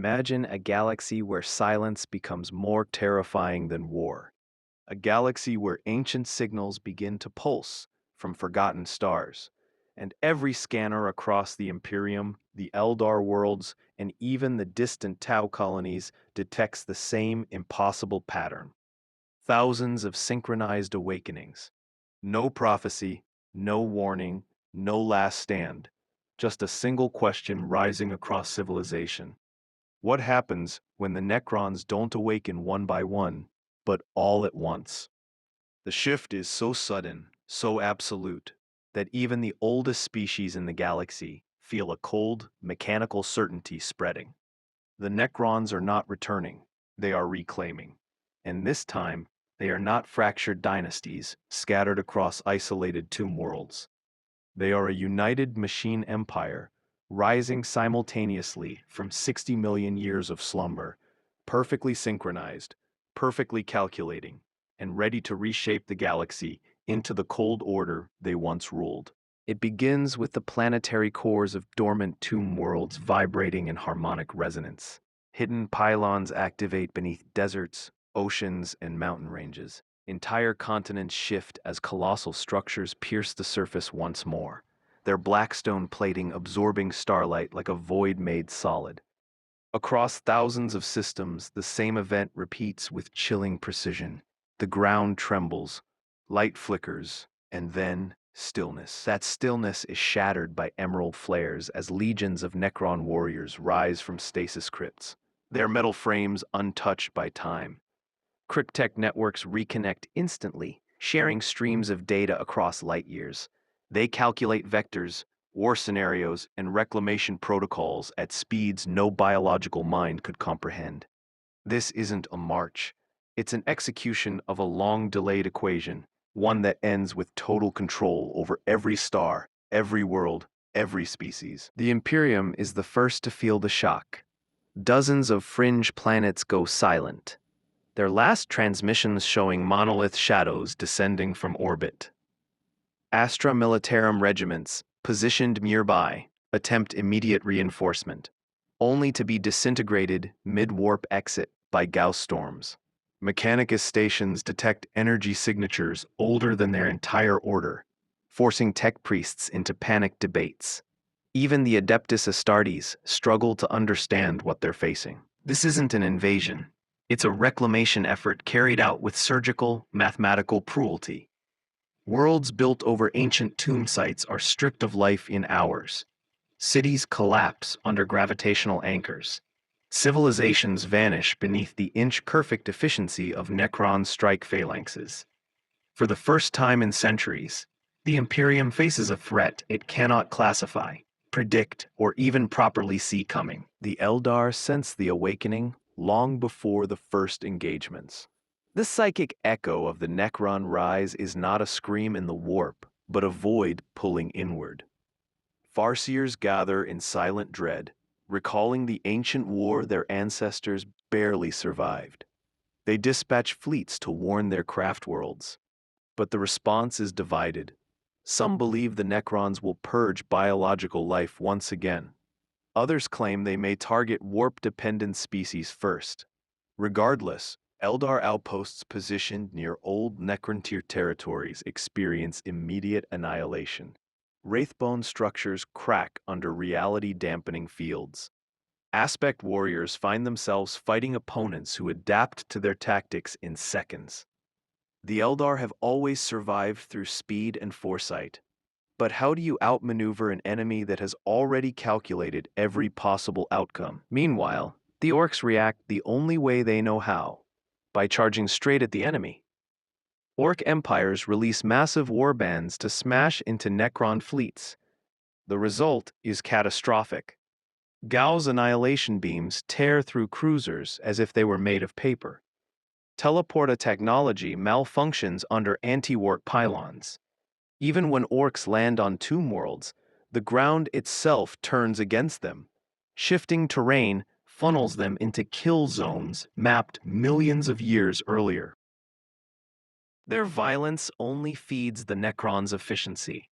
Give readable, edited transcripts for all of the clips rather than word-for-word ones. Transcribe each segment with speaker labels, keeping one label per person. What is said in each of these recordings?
Speaker 1: Imagine a galaxy where silence becomes more terrifying than war. A galaxy where ancient signals begin to pulse from forgotten stars, and every scanner across the Imperium, the Eldar worlds, and even the distant Tau colonies detects the same impossible pattern. Thousands of synchronized awakenings. No prophecy, no warning, no last stand. Just a single question rising across civilization. What happens when the Necrons don't awaken one by one, but all at once? The shift is so sudden, so absolute, that even the oldest species in the galaxy feel a cold, mechanical certainty spreading. The Necrons are not returning, they are reclaiming. And this time, they are not fractured dynasties scattered across isolated tomb worlds. They are a united machine empire, rising simultaneously from 60 million years of slumber, perfectly synchronized, perfectly calculating, and ready to reshape the galaxy into the cold order they once ruled. It begins with the planetary cores of dormant tomb worlds vibrating in harmonic resonance. Hidden pylons activate beneath deserts, oceans, and mountain ranges. Entire continents shift as colossal structures pierce the surface once more, their black stone plating absorbing starlight like a void made solid. Across thousands of systems, the same event repeats with chilling precision. The ground trembles, light flickers, and then stillness. That stillness is shattered by emerald flares as legions of Necron warriors rise from stasis crypts, their metal frames untouched by time. Cryptech networks reconnect instantly, sharing streams of data across light years. They calculate vectors, war scenarios, and reclamation protocols at speeds no biological mind could comprehend. This isn't a march. It's an execution of a long-delayed equation, one that ends with total control over every star, every world, every species. The Imperium is the first to feel the shock. Dozens of fringe planets go silent, their last transmissions showing monolith shadows descending from orbit. Astra Militarum regiments, positioned nearby, attempt immediate reinforcement, only to be disintegrated mid-warp exit by Gauss storms. Mechanicus stations detect energy signatures older than their entire order, forcing tech priests into panicked debates. Even the Adeptus Astartes struggle to understand what they're facing. This isn't an invasion. It's a reclamation effort carried out with surgical, mathematical cruelty. Worlds built over ancient tomb sites are stripped of life in hours. Cities collapse under gravitational anchors. Civilizations vanish beneath the inch-perfect efficiency of Necron strike phalanxes. For the first time in centuries, the Imperium faces a threat it cannot classify, predict, or even properly see coming. The Eldar sense the awakening long before the first engagements. The psychic echo of the Necron rise is not a scream in the warp, but a void pulling inward. Farseers gather in silent dread, recalling the ancient war their ancestors barely survived. They dispatch fleets to warn their craft worlds, but the response is divided. Some believe the Necrons will purge biological life once again. Others claim they may target warp-dependent species first. Regardless, Eldar outposts positioned near old Necrontyr territories experience immediate annihilation. Wraithbone structures crack under reality-dampening fields. Aspect warriors find themselves fighting opponents who adapt to their tactics in seconds. The Eldar have always survived through speed and foresight. But how do you outmaneuver an enemy that has already calculated every possible outcome? Meanwhile, the orcs react the only way they know how, by charging straight at the enemy. Orc empires release massive warbands to smash into Necron fleets. The result is catastrophic. Gauss annihilation beams tear through cruisers as if they were made of paper. Teleporta technology malfunctions under anti-warp pylons. Even when orcs land on tomb worlds, the ground itself turns against them. Shifting terrain funnels them into kill zones mapped millions of years earlier. Their violence only feeds the Necrons' efficiency.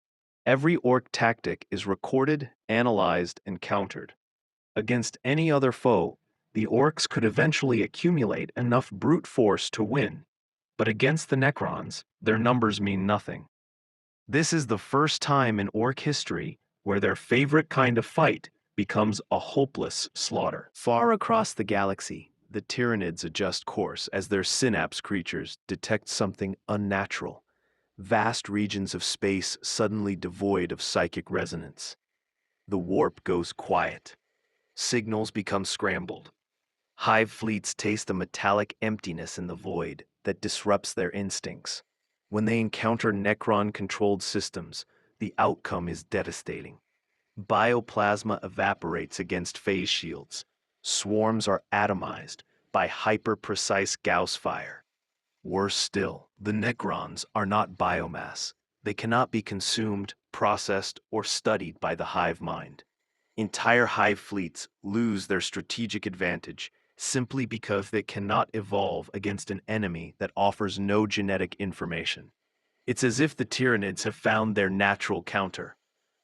Speaker 1: Every orc tactic is recorded, analyzed, and countered. Against any other foe, The orcs could eventually accumulate enough brute force to win, but against the Necrons, their numbers mean nothing. This is the first time in orc history where their favorite kind of fight becomes a hopeless slaughter. Far across the galaxy, the Tyranids adjust course as their synapse creatures detect something unnatural. Vast regions of space suddenly devoid of psychic resonance. The warp goes quiet. Signals become scrambled. Hive fleets taste a metallic emptiness in the void that disrupts their instincts. When they encounter Necron-controlled systems, the outcome is devastating. Bioplasma evaporates against phase shields. Swarms are atomized by hyper-precise Gauss fire. Worse still, the Necrons are not biomass. They cannot be consumed, processed, or studied by the hive mind. Entire hive fleets lose their strategic advantage simply because they cannot evolve against an enemy that offers no genetic information. It's as if the Tyranids have found their natural counter,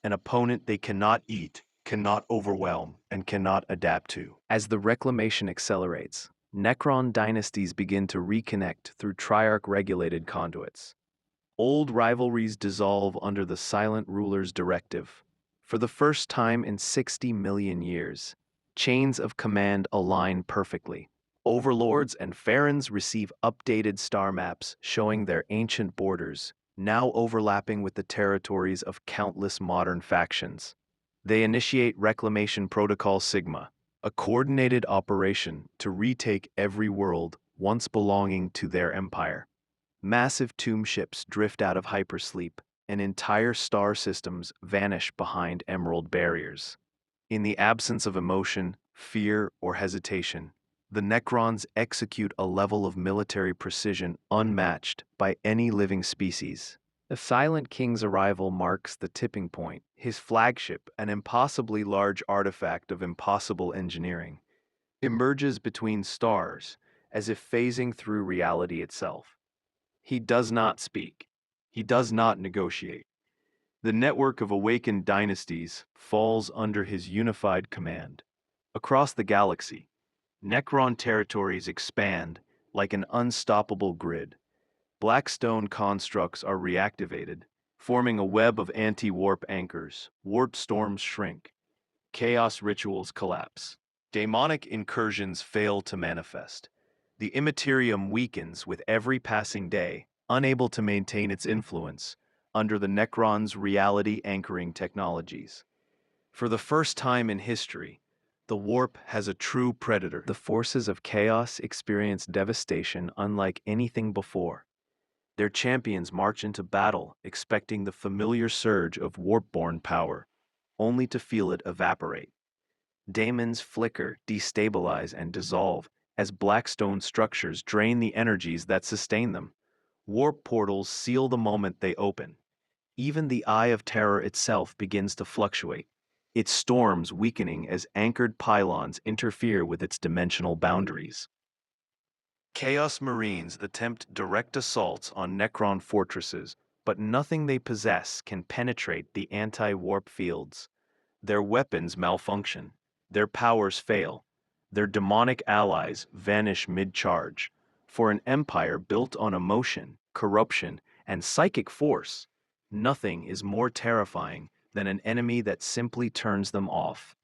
Speaker 1: an opponent they cannot eat, cannot overwhelm, and cannot adapt to. As the reclamation accelerates, Necron dynasties begin to reconnect through Triarch-regulated conduits. Old rivalries dissolve under the Silent Ruler's directive. For the first time in 60 million years, chains of command align perfectly. Overlords and Pharons receive updated star maps showing their ancient borders, now overlapping with the territories of countless modern factions. They initiate Reclamation Protocol Sigma, a coordinated operation to retake every world once belonging to their empire. Massive tomb ships drift out of hypersleep, and entire star systems vanish behind emerald barriers. In the absence of emotion, fear, or hesitation, the Necrons execute a level of military precision unmatched by any living species. The Silent King's arrival marks the tipping point, his flagship, an impossibly large artifact of impossible engineering, emerges between stars as if phasing through reality itself. He does not speak. He does not negotiate. The network of awakened dynasties falls under his unified command. Across the galaxy, Necron territories expand like an unstoppable grid. Blackstone constructs are reactivated, forming a web of anti-warp anchors. Warp storms shrink. Chaos rituals collapse. Demonic incursions fail to manifest. The Imperium weakens with every passing day, unable to maintain its influence under the Necrons' reality-anchoring technologies. For the first time in history, the warp has a true predator. The forces of chaos experience devastation unlike anything before. Their champions march into battle expecting the familiar surge of warp-born power, only to feel it evaporate. Daemons flicker, destabilize, and dissolve as Blackstone structures drain the energies that sustain them. Warp portals seal the moment they open. Even the Eye of Terror itself begins to fluctuate, its storms weakening as anchored pylons interfere with its dimensional boundaries. Chaos Marines attempt direct assaults on Necron fortresses, but nothing they possess can penetrate the anti-warp fields. Their weapons malfunction, their powers fail, their demonic allies vanish mid-charge. For an empire built on emotion, corruption, and psychic force, nothing is more terrifying than an enemy that simply turns them off.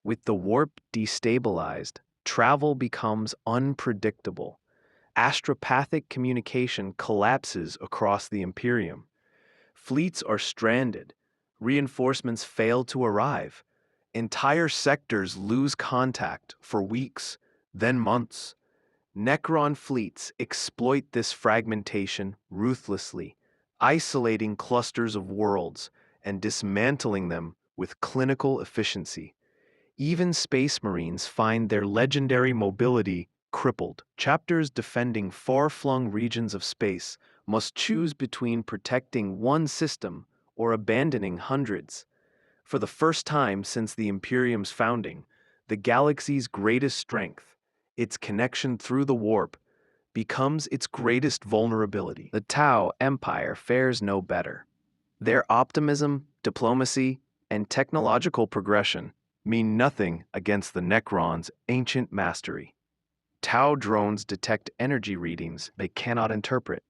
Speaker 1: With the warp destabilized, travel becomes unpredictable. Astropathic communication collapses across the Imperium. Fleets are stranded. Reinforcements fail to arrive. Entire sectors lose contact for weeks, then months. Necron fleets exploit this fragmentation ruthlessly, isolating clusters of worlds and dismantling them with clinical efficiency. Even Space Marines find their legendary mobility crippled. Chapters defending far-flung regions of space must choose between protecting one system or abandoning hundreds. For the first time since the Imperium's founding, the galaxy's greatest strength, its connection through the warp, becomes its greatest vulnerability. The Tau Empire fares no better. Their optimism, diplomacy, and technological progression mean nothing against the Necrons' ancient mastery. Tau drones detect energy readings they cannot interpret.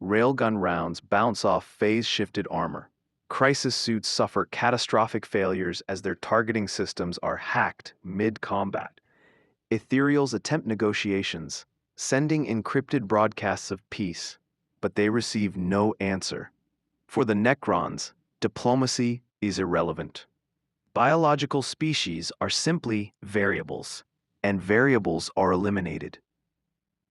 Speaker 1: Railgun rounds bounce off phase-shifted armor. Crisis suits suffer catastrophic failures as their targeting systems are hacked mid-combat. Ethereals attempt negotiations, sending encrypted broadcasts of peace, but they receive no answer. For the Necrons, diplomacy is irrelevant. Biological species are simply variables, and variables are eliminated.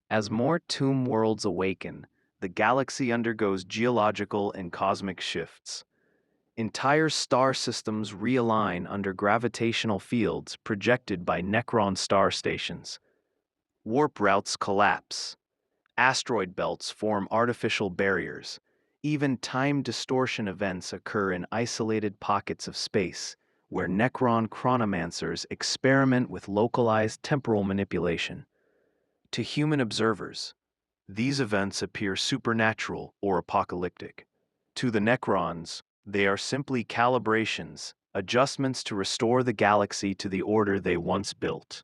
Speaker 1: As more tomb worlds awaken, the galaxy undergoes geological and cosmic shifts. Entire star systems realign under gravitational fields projected by Necron star stations. Warp routes collapse. Asteroid belts form artificial barriers. Even time distortion events occur in isolated pockets of space, where Necron chronomancers experiment with localized temporal manipulation. To human observers, these events appear supernatural or apocalyptic. To the Necrons, they are simply calibrations, adjustments to restore the galaxy to the order they once built.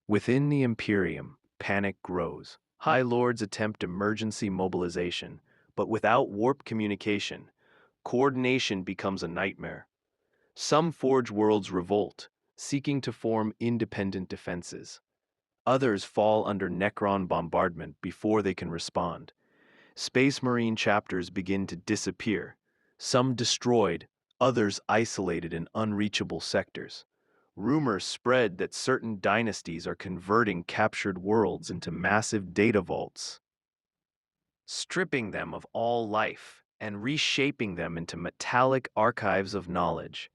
Speaker 1: Within the Imperium, panic grows. High Lords attempt emergency mobilization, but without warp communication, coordination becomes a nightmare. Some Forge worlds revolt, seeking to form independent defenses. Others fall under Necron bombardment before they can respond. Space Marine chapters begin to disappear, some destroyed, others isolated in unreachable sectors. Rumors spread that certain dynasties are converting captured worlds into massive data vaults, stripping them of all life and reshaping them into metallic archives of knowledge.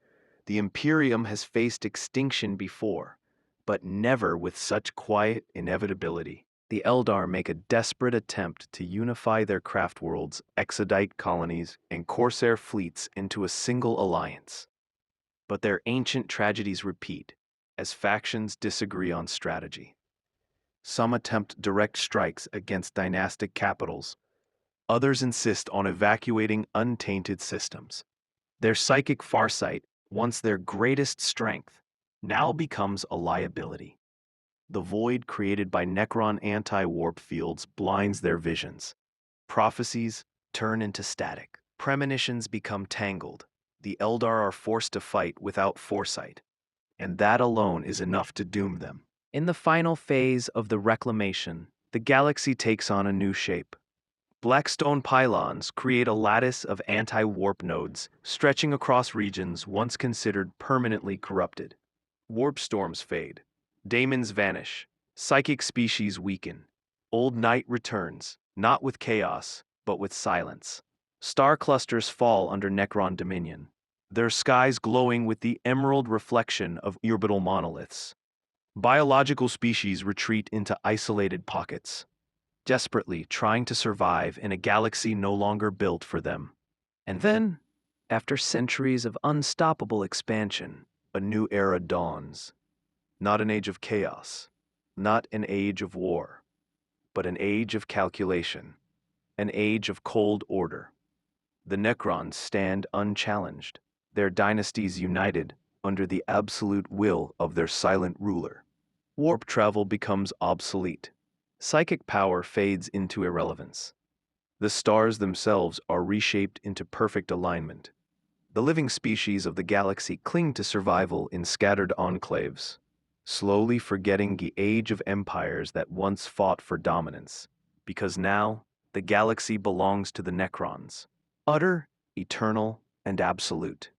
Speaker 1: The Imperium has faced extinction before, but never with such quiet inevitability. The Eldar make a desperate attempt to unify their craft worlds, exodite colonies, and corsair fleets into a single alliance. But their ancient tragedies repeat, as factions disagree on strategy. Some attempt direct strikes against dynastic capitals. Others insist on evacuating untainted systems. Their psychic farsight, once their greatest strength, now becomes a liability. The void created by Necron anti-warp fields blinds their visions. Prophecies turn into static. Premonitions become tangled. The Eldar are forced to fight without foresight, and that alone is enough to doom them. In the final phase of the reclamation, the galaxy takes on a new shape. Blackstone pylons create a lattice of anti-warp nodes stretching across regions once considered permanently corrupted. Warp storms fade. Daemons vanish. Psychic species weaken. Old night returns, not with chaos, but with silence. Star clusters fall under Necron dominion, their skies glowing with the emerald reflection of orbital monoliths. Biological species retreat into isolated pockets, desperately trying to survive in a galaxy no longer built for them. And then, after centuries of unstoppable expansion, a new era dawns. Not an age of chaos, not an age of war, but an age of calculation, an age of cold order. The Necrons stand unchallenged, their dynasties united under the absolute will of their silent ruler. Warp travel becomes obsolete. Psychic power fades into irrelevance. The stars themselves are reshaped into perfect alignment. The living species of the galaxy cling to survival in scattered enclaves, slowly forgetting the age of empires that once fought for dominance, because now the galaxy belongs to the Necrons, utter, eternal, and absolute.